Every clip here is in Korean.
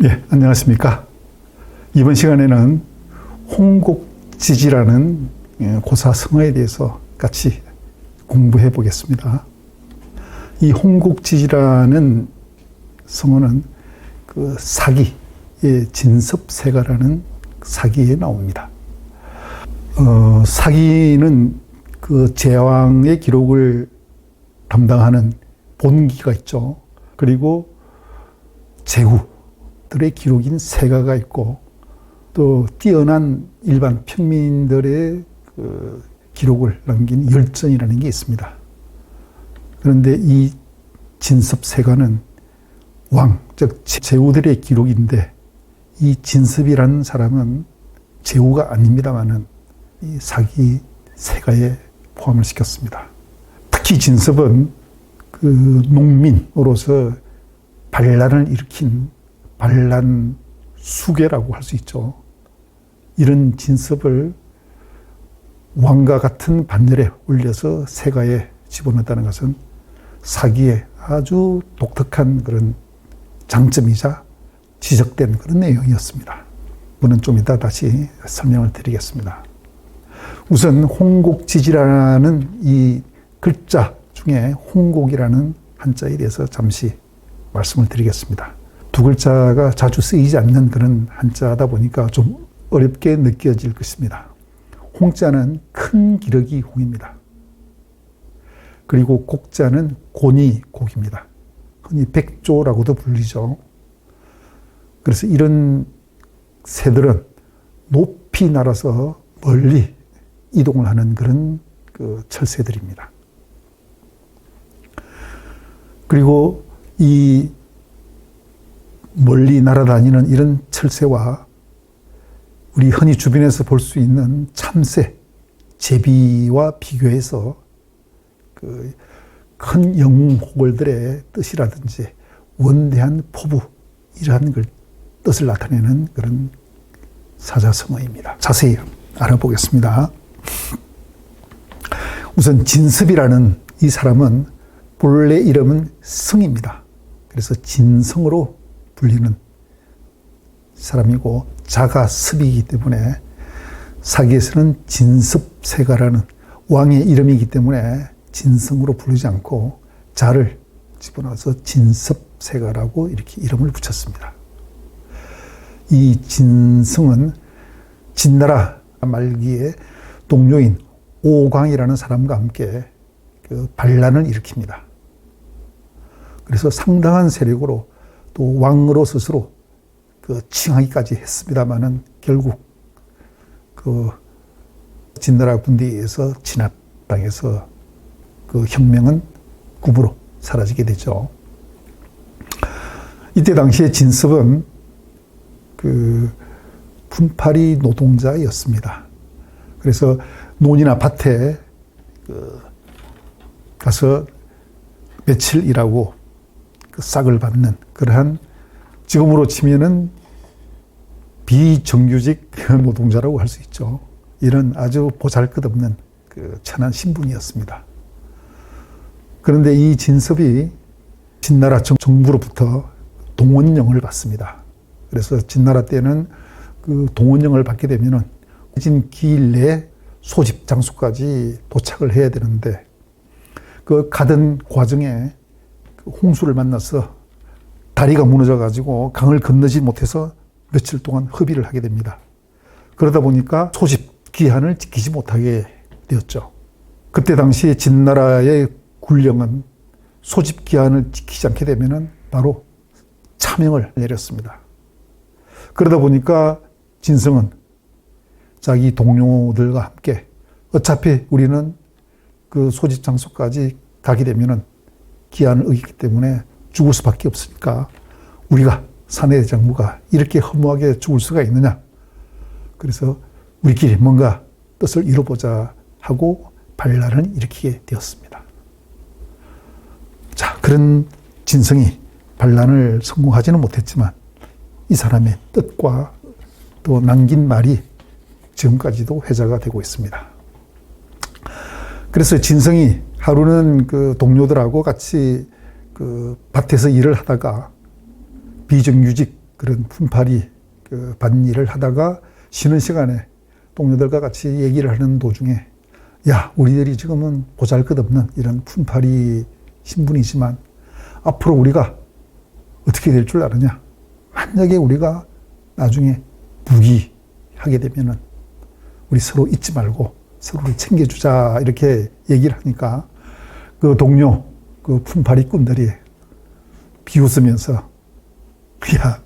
예, 안녕하십니까. 이번 시간에는 홍곡지지라는 고사성어에 대해서 같이 공부해 보겠습니다. 이 홍곡지지라는 성어는 그 사기의 진섭세가라는 사기에 나옵니다. 사기는 그 제왕의 기록을 담당하는 본기가 있죠. 그리고 제후들의 기록인 세가가 있고, 또 뛰어난 일반 평민들의 그 기록을 남긴 열전이라는 게 있습니다. 그런데 이 진섭세가는 왕, 즉 제후들의 기록인데, 이 진섭이라는 사람은 제후가 아닙니다만은 이 사기 세가에 포함을 시켰습니다. 특히 진섭은 그 농민으로서 반란을 일으킨 반란 수괴라고 할 수 있죠. 이런 진섭을 왕과 같은 반열에 올려서 세가에 집어넣었다는 것은 사기의 아주 독특한 그런 장점이자 지적된 그런 내용이었습니다. 이거는 좀 이따 다시 설명을 드리겠습니다. 우선 홍곡지지라는 이 글자 중에 홍곡이라는 한자에 대해서 잠시 말씀을 드리겠습니다. 두 글자가 자주 쓰이지 않는 그런 한자다 보니까 좀 어렵게 느껴질 것입니다. 홍자는 큰 기러기 홍입니다. 그리고 곡자는 곤이 곡입니다. 흔히 백조라고도 불리죠. 그래서 이런 새들은 높이 날아서 멀리 이동을 하는 그런 그 철새들입니다. 그리고 이 멀리 날아다니는 이런 철새와 우리 흔히 주변에서 볼 수 있는 참새, 제비와 비교해서 그 큰 영웅호걸들의 뜻이라든지 원대한 포부, 이러한 뜻을 나타내는 그런 사자성어입니다. 자세히 알아보겠습니다. 우선 진섭이라는 이 사람은 본래 이름은 성입니다. 그래서 진성으로 불리는 사람이고 자가섭이기 때문에 사기에서는 진섭세가라는 왕의 이름이기 때문에 진성으로 부르지 않고 자를 집어넣어서 진섭세가라고 이렇게 이름을 붙였습니다. 이 진성은 진나라 말기에 동료인 오광이라는 사람과 함께 그 반란을 일으킵니다. 그래서 상당한 세력으로 또 왕으로 스스로 그 칭하기까지 했습니다마는 결국 그 진나라 군대에 의해서 진압당해서 그 혁명은 굽으로 사라지게 되죠. 이때 당시에 진섭은 그 분파리 노동자였습니다. 그래서 논이나 밭에 가서 며칠 일하고 그 싹을 받는 그러한 지금으로 치면은 비정규직 노동자라고 할 수 있죠. 이런 아주 보잘것없는 그 천한 신분이었습니다. 그런데 이 진섭이 진나라 정부로부터 동원령을 받습니다. 그래서 진나라 때는 그 동원령을 받게 되면은 진 기일 내에 소집 장소까지 도착을 해야 되는데 그 가던 과정에 홍수를 만나서 다리가 무너져 가지고 강을 건너지 못해서 며칠 동안 허비를 하게 됩니다. 그러다 보니까 소집 기한을 지키지 못하게 되었죠. 그때 당시에 진나라의 군령은 소집 기한을 지키지 않게 되면은 바로 차명을 내렸습니다. 그러다 보니까 진성은 자기 동료들과 함께 어차피 우리는 그 소집 장소까지 가게 되면은 기한을 어기기 때문에 죽을 수밖에 없으니까 우리가 사내대장부가 이렇게 허무하게 죽을 수가 있느냐. 그래서 우리끼리 뭔가 뜻을 이뤄보자 하고 반란을 일으키게 되었습니다. 자, 그런 진성이 반란을 성공하지는 못했지만 이 사람의 뜻과 또 남긴 말이 지금까지도 회자가 되고 있습니다. 그래서 진성이 하루는 그 동료들하고 같이 그 밭에서 일을 하다가 비정규직 그런 품팔이 밭일을 하다가 쉬는 시간에 동료들과 같이 얘기를 하는 도중에 야, 우리들이 지금은 보잘것없는 이런 품팔이 신분이지만 앞으로 우리가 어떻게 될 줄 아느냐? 만약에 우리가 나중에 부귀하게 되면은 우리 서로 잊지 말고 서로를 챙겨주자 이렇게 얘기를 하니까 그 동료 그 품팔이꾼들이 비웃으면서 야,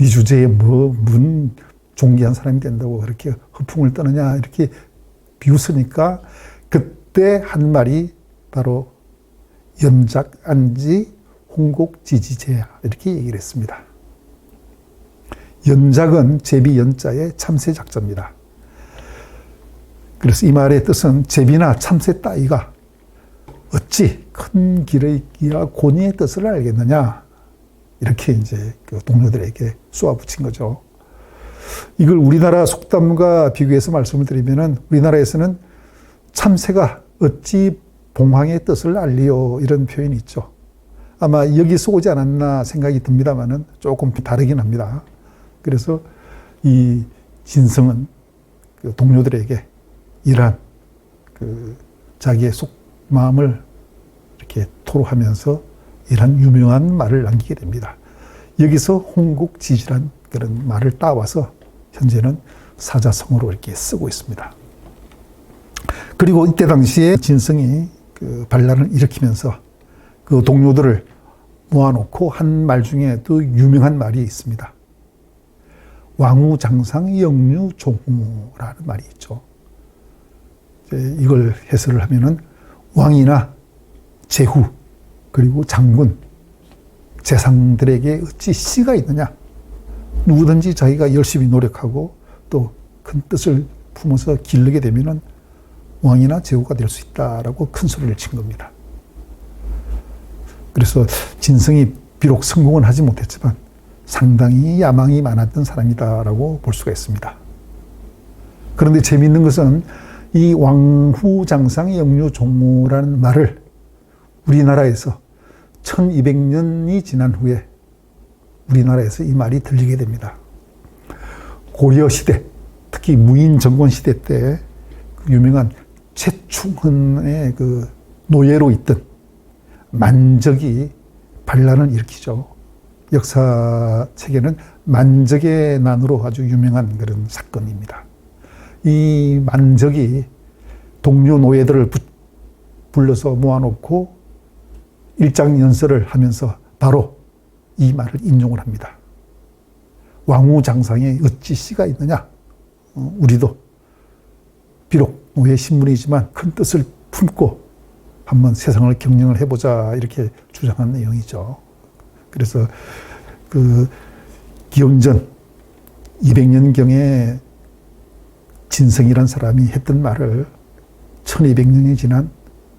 네 주제에 뭔 존귀한 사람이 된다고 그렇게 허풍을 떠느냐 이렇게 비웃으니까 그때 한 말이 바로 연작안지 홍곡지지제야 이렇게 얘기를 했습니다. 연작은 제비 연자의 참새 작자입니다. 그래서 이 말의 뜻은 제비나 참새 따위가 어찌 큰 길의 기와 고니의 뜻을 알겠느냐 이렇게 이제 그 동료들에게 쏘아붙인 거죠. 이걸 우리나라 속담과 비교해서 말씀을 드리면은 우리나라에서는 참새가 어찌 봉황의 뜻을 알리요 이런 표현이 있죠. 아마 여기서 오지 않았나 생각이 듭니다만은 조금 다르긴 합니다. 그래서 이 진성은 그 동료들에게 이러한 그 자기의 속마음을 이렇게 토로하면서 이러한 유명한 말을 남기게 됩니다. 여기서 홍곡지지란 그런 말을 따와서 현재는 사자성어로 이렇게 쓰고 있습니다. 그리고 이때 당시에 진성이 그 반란을 일으키면서 그 동료들을 모아놓고 한 말 중에 또 유명한 말이 있습니다. 왕우장상 영유종무라는 말이 있죠. 이걸 해설을 하면은 왕이나 제후 그리고 장군 재상들에게 어찌 씨가 있느냐. 누구든지 자기가 열심히 노력하고 또 큰 뜻을 품어서 기르게 되면은 왕이나 제후가 될 수 있다라고 큰 소리를 친 겁니다. 그래서 진성이 비록 성공은 하지 못했지만 상당히 야망이 많았던 사람이다라고 볼 수가 있습니다. 그런데 재미있는 것은 이 왕후장상 영유종무라는 말을 우리나라에서 1200년이 지난 후에 우리나라에서 이 말이 들리게 됩니다. 고려시대, 특히 무인정권 시대 때 유명한 최충헌의 그 노예로 있던 만적이 반란을 일으키죠. 역사책에는 만적의 난으로 아주 유명한 그런 사건입니다. 이 만적이 동료 노예들을 불러서 모아놓고 일장연설을 하면서 바로 이 말을 인용을 합니다. 왕우장상에 어찌 씨가 있느냐? 우리도 비록 노예 신분이지만 큰 뜻을 품고 한번 세상을 경영을 해보자 이렇게 주장한 내용이죠. 그래서 그 기원전 200년경에 진성이란 사람이 했던 말을 1200년이 지난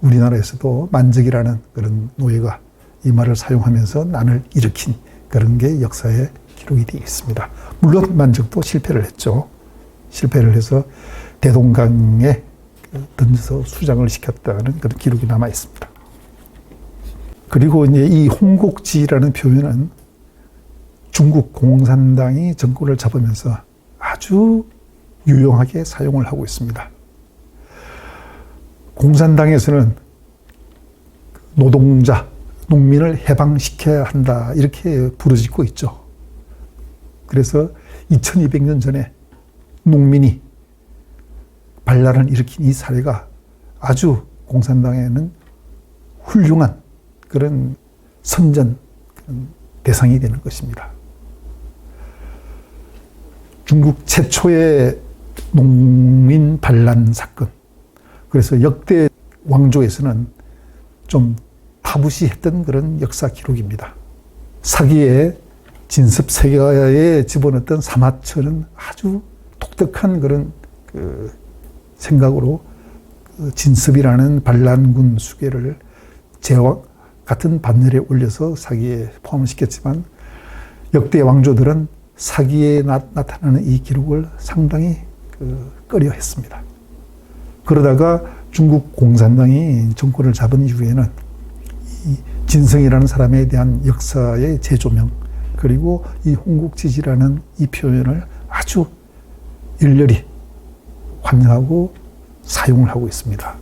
우리나라에서도 만적이라는 그런 노예가 이 말을 사용하면서 난을 일으킨 그런 게 역사에 기록이 되어 있습니다. 물론 만적도 실패를 했죠. 실패를 해서 대동강에 던져서 수장을 시켰다는 그런 기록이 남아 있습니다. 그리고 이제 이 홍곡지라는 표현은 중국 공산당이 정권을 잡으면서 아주 유용하게 사용을 하고 있습니다. 공산당에서는 노동자, 농민을 해방시켜야 한다 이렇게 부르짖고 있죠. 그래서 2200년 전에 농민이 반란을 일으킨 이 사례가 아주 공산당에는 훌륭한 그런 선전 대상이 되는 것입니다. 중국 최초의 농민 반란 사건. 그래서 역대 왕조에서는 좀 타부시했던 그런 역사 기록입니다. 사기에 진습세계에 집어넣었던 사마천은 아주 독특한 그런 그 생각으로 그 진습이라는 반란군 수계를 제와 같은 반열에 올려서 사기에 포함시켰지만 역대 왕조들은 사기에 나타나는 이 기록을 상당히 꺼려했습니다. 그러다가 중국 공산당이 정권을 잡은 이후에는 이 진성이라는 사람에 대한 역사의 재조명 그리고 이 홍국지지라는 이 표현을 아주 일렬히 환영하고 사용을 하고 있습니다.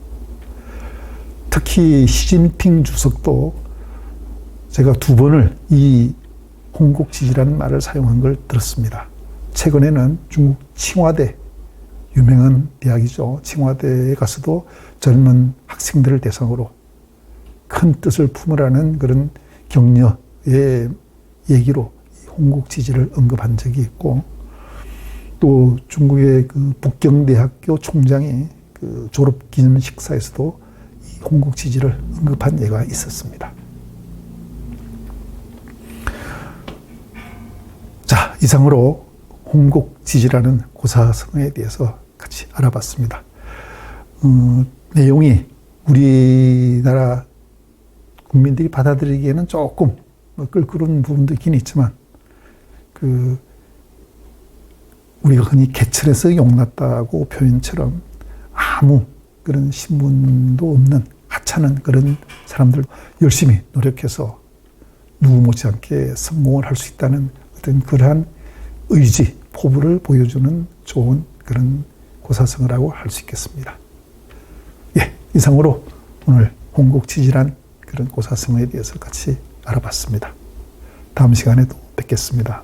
특히 시진핑 주석도 제가 2번을 이 홍국지지라는 말을 사용한 걸 들었습니다. 최근에는 중국 칭화대, 유명한 대학이죠. 칭화대에 가서도 젊은 학생들을 대상으로 큰 뜻을 품으라는 그런 격려의 얘기로 홍국지지를 언급한 적이 있고, 또 중국의 그 북경대학교 총장이 그 졸업 기념 식사에서도 이 홍국지지를 언급한 예가 있었습니다. 자, 이상으로 홍국지지라는 고사성어에 대해서 같이 알아봤습니다. 내용이 우리나라 국민들이 받아들이기에는 조금 끌끄러운 부분도 있긴 있지만, 우리가 흔히 개철에서 용났다고 표현처럼 아무 그런 신분도 없는 하찮은 그런 사람들 열심히 노력해서 누구 못지않게 성공을 할 수 있다는 어떤 그러한 의지, 포부를 보여주는 좋은 그런 고사성어라고 할 수 있겠습니다. 예, 이상으로 오늘 홍국지지란 그런 고사성어에 대해서 같이 알아봤습니다. 다음 시간에 또 뵙겠습니다.